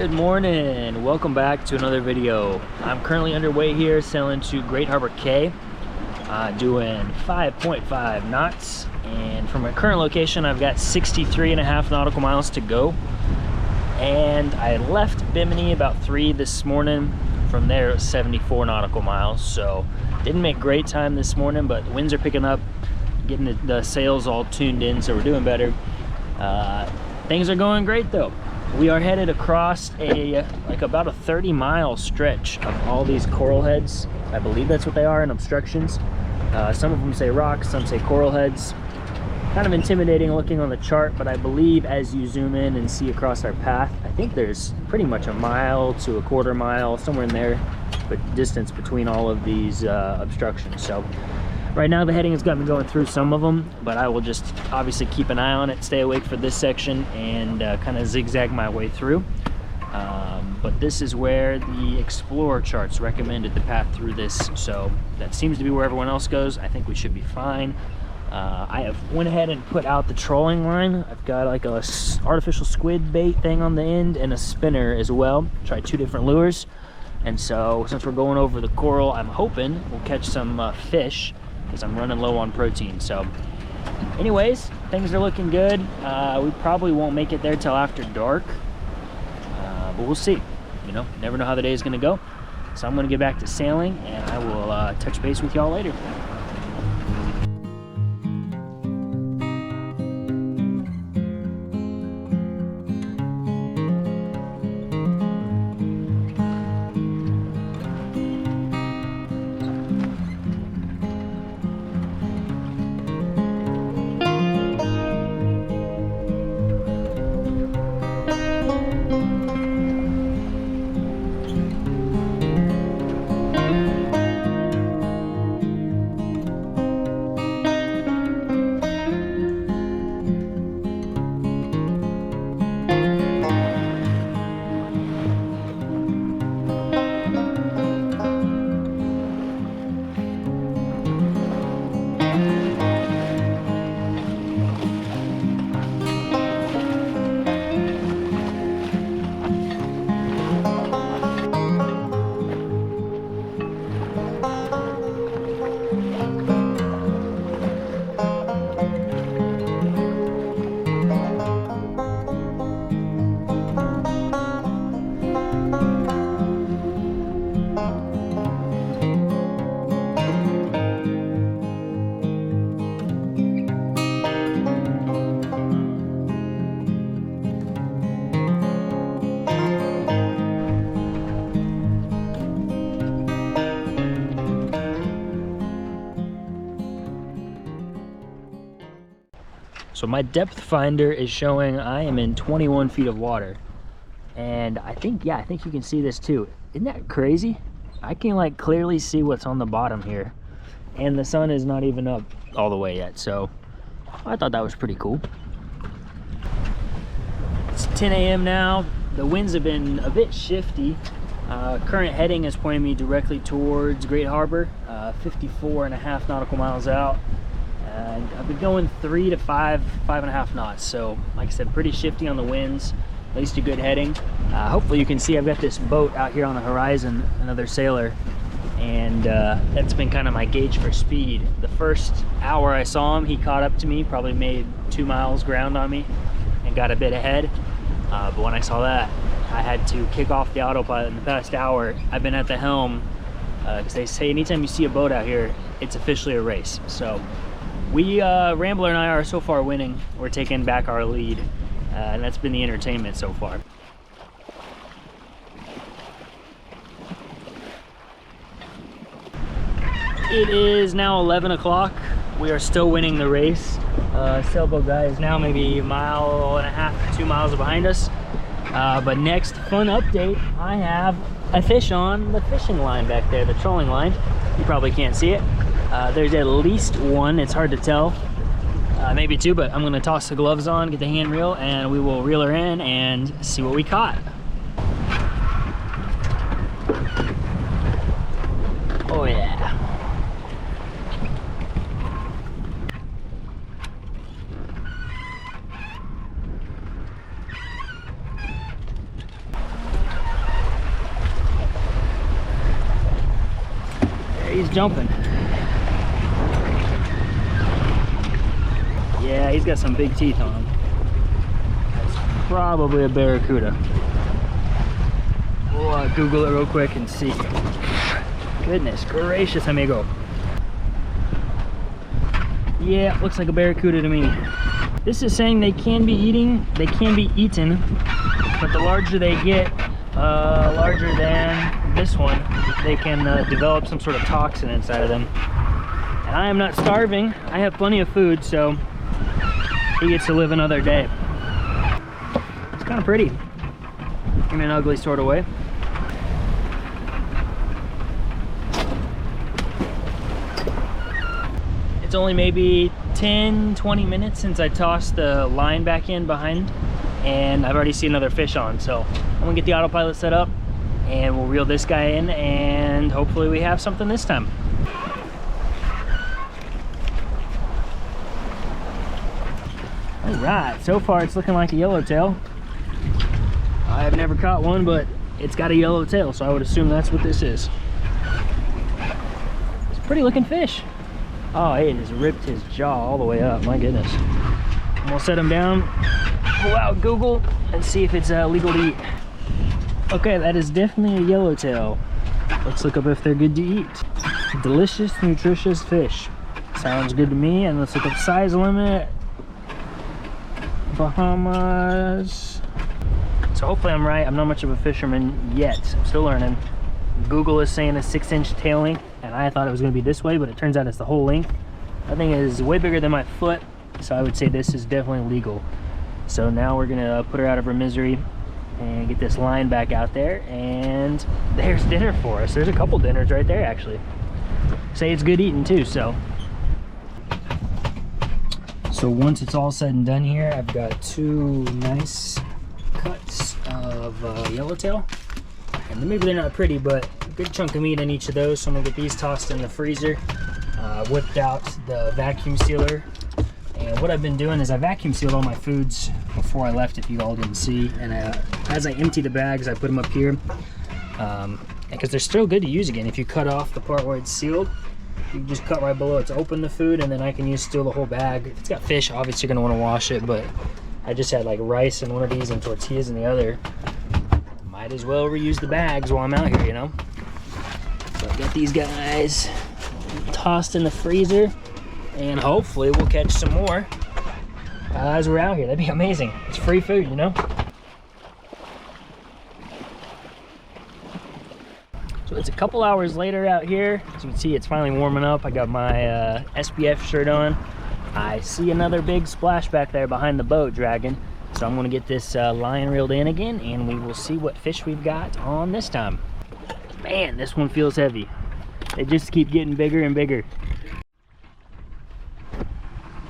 Good morning, welcome back to another video. I'm currently underway here sailing to Great Harbour Cay, doing 5.5 knots, and from my current location I've got 63.5 nautical miles to go. And I left Bimini about 3 this morning. From there it was 74 nautical miles, so didn't make great time this morning, but the winds are picking up, getting the sails all tuned in, so we're doing better. Things are going great though. We are headed across about a 30-mile stretch of all these coral heads. I believe that's what they are, and obstructions. Some of them say rocks, some say coral heads. Kind of intimidating looking on the chart, but I believe as you zoom in and see across our path, I think there's pretty much a mile to a quarter mile, somewhere in there, but distance between all of these obstructions. So right now the heading has got me going through some of them, but I will just obviously keep an eye on it, stay awake for this section, and kind of zigzag my way through. But this is where the Explorer charts recommended the path through this, so that seems to be where everyone else goes. I think we should be fine. I have went ahead and put out the trolling line. I've got like a artificial squid bait thing on the end and a spinner as well. Tried 2 different lures, and so since we're going over the coral, I'm hoping we'll catch some fish, because I'm running low on protein. So anyways, things are looking good. We probably won't make it there till after dark, but we'll see. You know, never know how the day is going to go. So I'm going to get back to sailing, and I will touch base with y'all later. So my depth finder is showing I am in 21 feet of water, and I think you can see this too. Isn't that crazy? I can like clearly see what's on the bottom here, and the sun is not even up all the way yet, so I thought that was pretty cool. It's 10 a.m. now. The winds have been a bit shifty. Current heading is pointing me directly towards Great Harbour, 54.5 nautical miles out. And I've been going 3 to 5.5 knots. So like I said, pretty shifty on the winds, at least a good heading. Hopefully you can see I've got this boat out here on the horizon, another sailor, and that's been kind of my gauge for speed. The first hour I saw him, he caught up to me, probably made 2 miles ground on me and got a bit ahead. But when I saw that, I had to kick off the autopilot. In the past hour, I've been at the helm, because they say anytime you see a boat out here, it's officially a race. So Rambler and I are so far winning. We're taking back our lead, and that's been the entertainment so far. It is now 11 o'clock. We are still winning the race. Sailboat guy is now maybe 1.5 miles, 2 miles behind us. But next fun update, I have a fish on the fishing line back there, the trolling line. You probably can't see it. There's at least one, it's hard to tell, maybe 2, but I'm gonna toss the gloves on, get the hand reel, and we will reel her in and see what we caught. Oh yeah. he's jumping. Yeah, he's got some big teeth on him. That's probably a barracuda. We'll Google it real quick and see. Goodness gracious, amigo. Yeah, looks like a barracuda to me. This is saying they can be eaten, but the larger they get, larger than this one, they can develop some sort of toxin inside of them. And I am not starving. I have plenty of food, so he gets to live another day. It's kind of pretty in an ugly sort of way. It's only maybe 10-20 minutes since I tossed the line back in behind, and I've already seen another fish on. So I'm gonna get the autopilot set up and we'll reel this guy in, and hopefully we have something this time. All right, so far it's looking like a yellowtail. I've never caught one, but it's got a yellow tail, so I would assume that's what this is. It's a pretty looking fish. Oh, it has ripped his jaw all the way up, my goodness. I'm gonna set him down, pull out Google, and see if it's legal to eat. Okay, that is definitely a yellowtail. Let's look up if they're good to eat. Delicious, nutritious fish. Sounds good to me, and let's look up size limit. Bahamas. So hopefully I'm right. I'm not much of a fisherman yet. I'm still learning. Google is saying a 6-inch tail length, and I thought it was going to be this way, but it turns out it's the whole length. I think it is way bigger than my foot, so I would say this is definitely legal. So now we're going to put her out of her misery and get this line back out there, and there's dinner for us. There's a couple dinners right there, actually. Say it's good eating too, so. So once it's all said and done here, I've got 2 nice cuts of yellowtail. And maybe they're not pretty, but a good chunk of meat in each of those. So I'm gonna get these tossed in the freezer. Whipped out the vacuum sealer. And what I've been doing is I vacuum sealed all my foods before I left, if you all didn't see. And as I empty the bags, I put them up here. Because they're still good to use again. If you cut off the part where it's sealed, you can just cut right below it to open the food, and then I can use still the whole bag. If it's got fish, obviously you're gonna wanna wash it, but I just had like rice in one of these and tortillas in the other. Might as well reuse the bags while I'm out here, you know? So I've got these guys tossed in the freezer, and hopefully we'll catch some more as we're out here. That'd be amazing. It's free food, you know? So it's a couple hours later out here. As you can see, it's finally warming up. I got my SPF shirt on. I see another big splash back there behind the boat dragging. So I'm gonna get this line reeled in again, and we will see what fish we've got on this time. Man, this one feels heavy. They just keep getting bigger and bigger.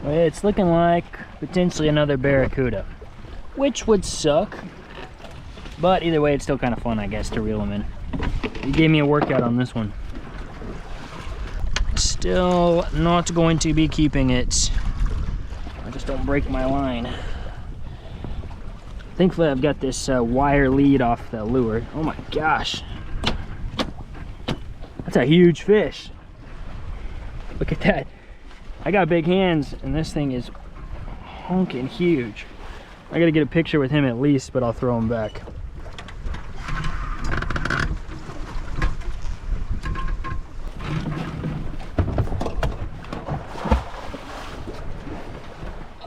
Well, it's looking like potentially another barracuda, which would suck. But either way, it's still kind of fun, I guess, to reel them in. You gave me a workout on this one. Still not going to be keeping it. I just don't break my line. Thankfully, I've got this wire lead off the lure. Oh my gosh. That's a huge fish. Look at that. I got big hands, and this thing is honking huge. I gotta get a picture with him at least, but I'll throw him back.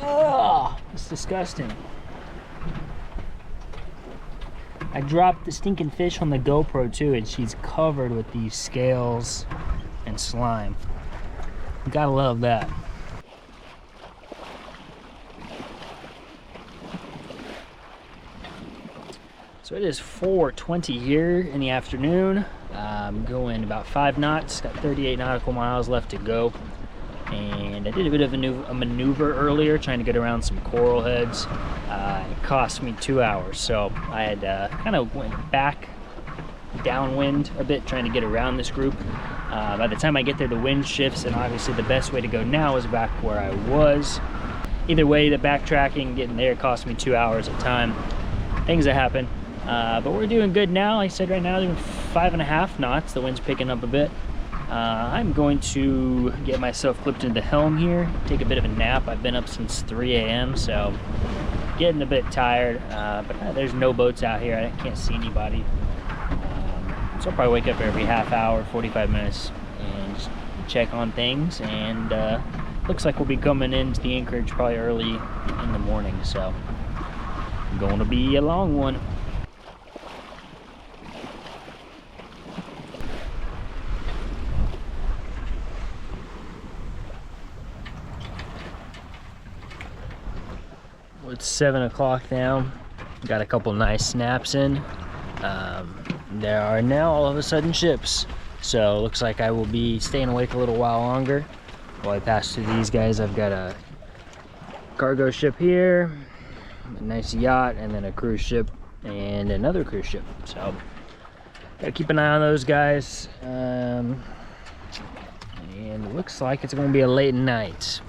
Oh, it's disgusting. I dropped the stinking fish on the GoPro too, and she's covered with these scales and slime. You gotta love that. So it is 4:20 here in the afternoon. I'm going about 5 knots, got 38 nautical miles left to go. And I did a bit of a maneuver earlier, trying to get around some coral heads. It cost me 2 hours, so I had kind of went back downwind a bit, trying to get around this group. By the time I get there, the wind shifts, and obviously the best way to go now is back where I was. Either way, the backtracking, getting there cost me 2 hours of time. Things that happen. But we're doing good now. Like I said, right now, doing 5.5 knots. The wind's picking up a bit. I'm going to get myself clipped into the helm here, take a bit of a nap. I've been up since 3 a.m. so getting a bit tired, but there's no boats out here. I can't see anybody. So I'll probably wake up every half hour, 45 minutes, and just check on things. And looks like we'll be coming into the anchorage probably early in the morning, so going to be a long one. It's 7 o'clock now. Got a couple nice snaps in. There are now all of a sudden ships, so looks like I will be staying awake a little while longer while I pass through these guys. I've got a cargo ship here, a nice yacht, and then a cruise ship and another cruise ship, so gotta keep an eye on those guys. And it looks like it's going to be a late night.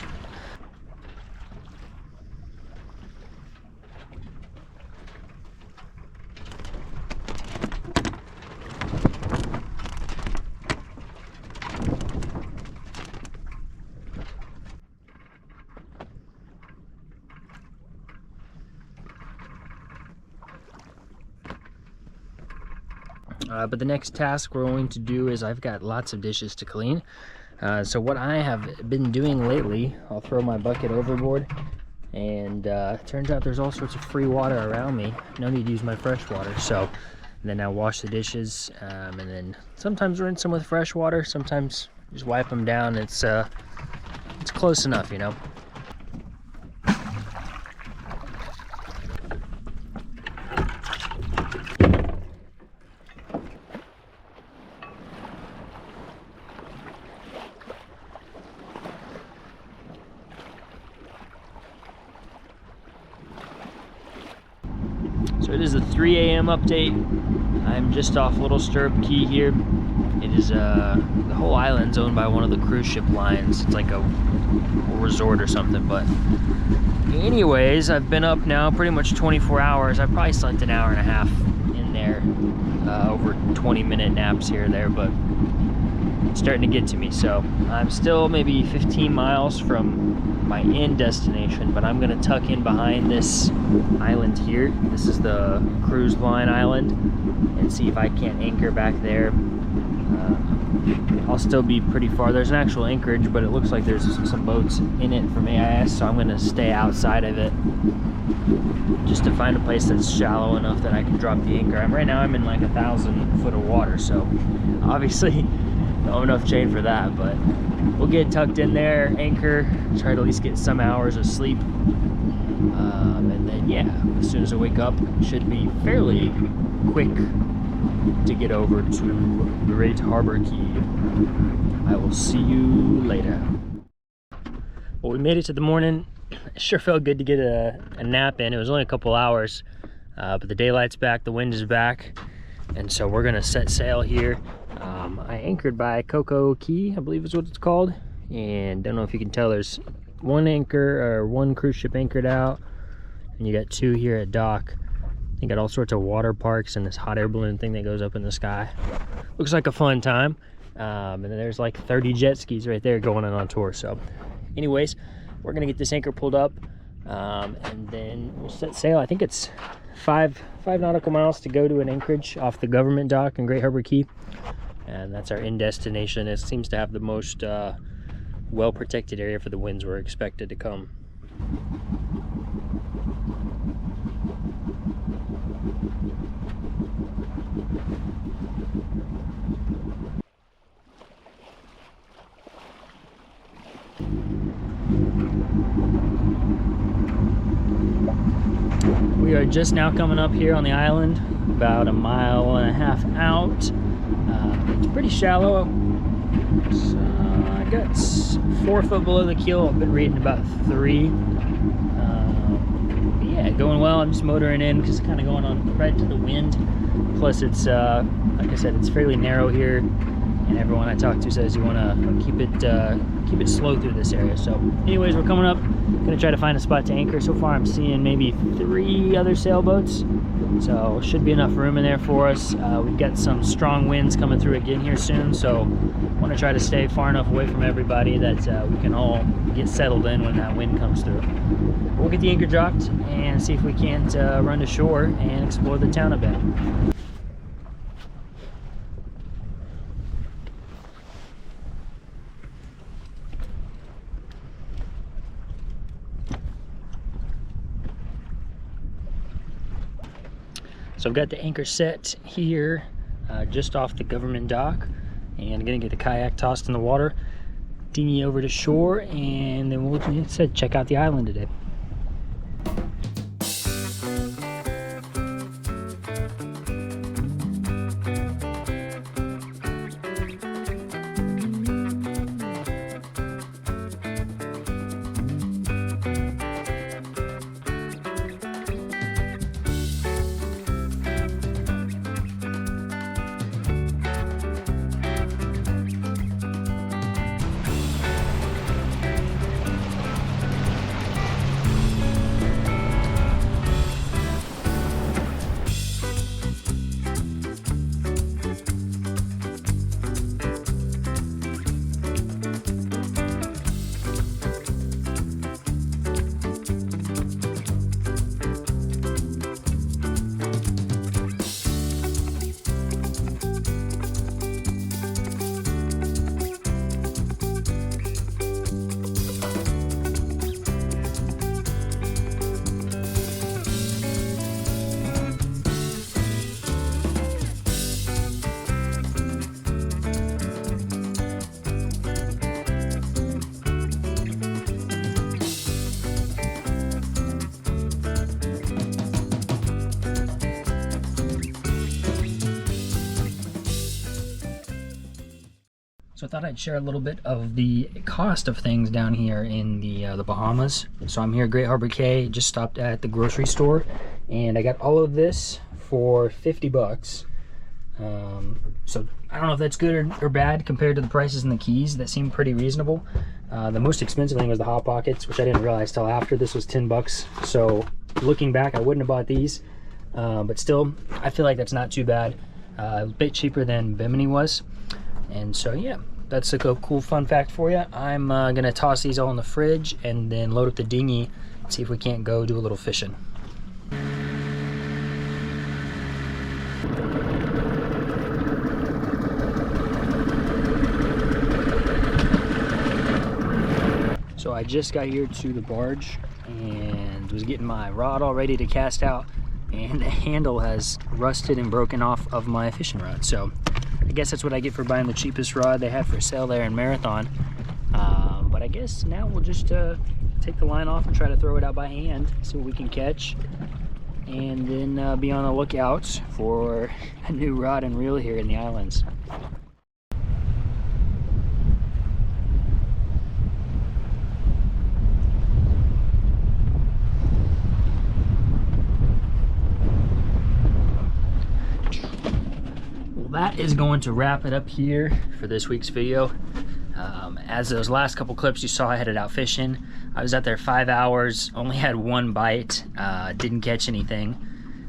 But the next task we're going to do is I've got lots of dishes to clean. So what I have been doing lately, I'll throw my bucket overboard, and it turns out there's all sorts of free water around me. No need to use my fresh water. So then I wash the dishes, and then sometimes rinse them with fresh water. Sometimes just wipe them down. It's close enough, you know. So it is a 3 a.m. update. I'm just off Little Stirrup Key here. It is the whole island's owned by one of the cruise ship lines. It's like a resort or something. But anyways, I've been up now pretty much 24 hours. I probably slept an hour and a half in there, over 20-minute naps here or there, but it's starting to get to me. So I'm still maybe 15 miles from my end destination, but I'm gonna tuck in behind this island here. This is the cruise line island, and see if I can't anchor back there. I'll still be pretty far. There's an actual anchorage, but it looks like there's some boats in it from AIS, so I'm gonna stay outside of it just to find a place that's shallow enough that I can drop the anchor. Right now I'm in like 1,000 foot of water, so obviously don't have enough chain for that, but we'll get tucked in there, anchor, try to at least get some hours of sleep, and then yeah, as soon as I wake up, it should be fairly quick to get over to Great Harbour Key. I will see you later. Well, we made it to the morning. It sure felt good to get a nap in. It was only a couple hours, but the daylight's back, the wind is back, and so we're gonna set sail here. I anchored by Coco Key, I believe is what it's called, and don't know if you can tell, there's one cruise ship anchored out, and you got 2 here at dock. You got all sorts of water parks and this hot air balloon thing that goes up in the sky. Looks like a fun time. And then there's like 30 jet skis right there going on tour. So anyways, we're gonna get this anchor pulled up, and then we'll set sail. I think it's five nautical miles to go to an anchorage off the government dock in Great Harbour Key, and that's our end destination. It seems to have the most well protected area for the winds we're expected to come. We are just now coming up here on the island, about 1.5 miles out. It's pretty shallow. So I got 4 foot below the keel. I've been reading about 3. But yeah, going well. I'm just motoring in because it's kind of going on right to the wind. Plus it's, like I said, it's fairly narrow here, and everyone I talk to says you want to keep it slow through this area. So anyways, we're coming up. Gonna try to find a spot to anchor. So far I'm seeing maybe 3 other sailboats. So should be enough room in there for us. We've got some strong winds coming through again here soon, so I want to try to stay far enough away from everybody that we can all get settled in when that wind comes through. We'll get the anchor dropped and see if we can't run to shore and explore the town a bit. So I've got the anchor set here just off the government dock, and I'm gonna get the kayak tossed in the water, dinghy over to shore, and then we'll, like I said, check out the island today. So I thought I'd share a little bit of the cost of things down here in the Bahamas. So I'm here at Great Harbour Cay, just stopped at the grocery store, and I got all of this for 50 bucks. So I don't know if that's good or bad compared to the prices in the Keys. That seemed pretty reasonable. The most expensive thing was the Hot Pockets, which I didn't realize till after. This was 10 bucks. So looking back, I wouldn't have bought these, but still, I feel like that's not too bad. A bit cheaper than Bimini was. And so yeah, that's a cool fun fact for you. I'm gonna toss these all in the fridge and then load up the dinghy and see if we can't go do a little fishing. So I just got here to the barge and was getting my rod all ready to cast out, and the handle has rusted and broken off of my fishing rod. So I guess that's what I get for buying the cheapest rod they have for sale there in Marathon. But I guess now we'll just take the line off and try to throw it out by hand, see what we can catch, and then be on the lookout for a new rod and reel here in the islands. That is going to wrap it up here for this week's video. As those last couple clips you saw, I headed out fishing. I was out there 5 hours, only had one bite, didn't catch anything.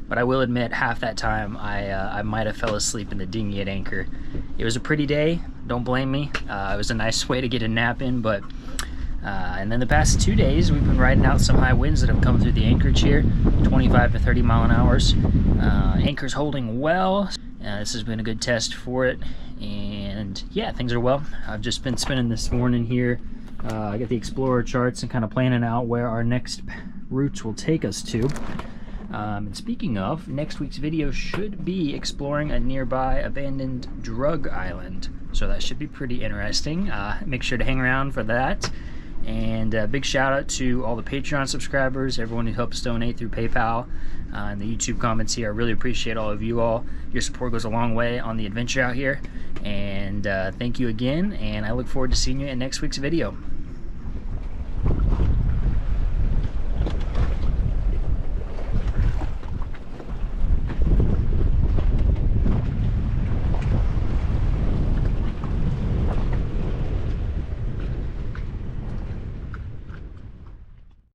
But I will admit, half that time I might have fell asleep in the dinghy at anchor. It was a pretty day, don't blame me. It was a nice way to get a nap in, but and then the past 2 days we've been riding out some high winds that have come through the anchorage here, 25 to 30 mile an hour. Anchor's holding well. This has been a good test for it, and yeah, things are well. I've just been spending this morning here. I got the Explorer charts and kind of planning out where our next routes will take us to. And speaking of, next week's video should be exploring a nearby abandoned drug island, so that should be pretty interesting. Make sure to hang around for that. And a big shout out to all the Patreon subscribers, everyone who helps donate through PayPal, and the YouTube comments here. I really appreciate all of you all. Your support goes a long way on the adventure out here. And thank you again, and I look forward to seeing you in next week's video.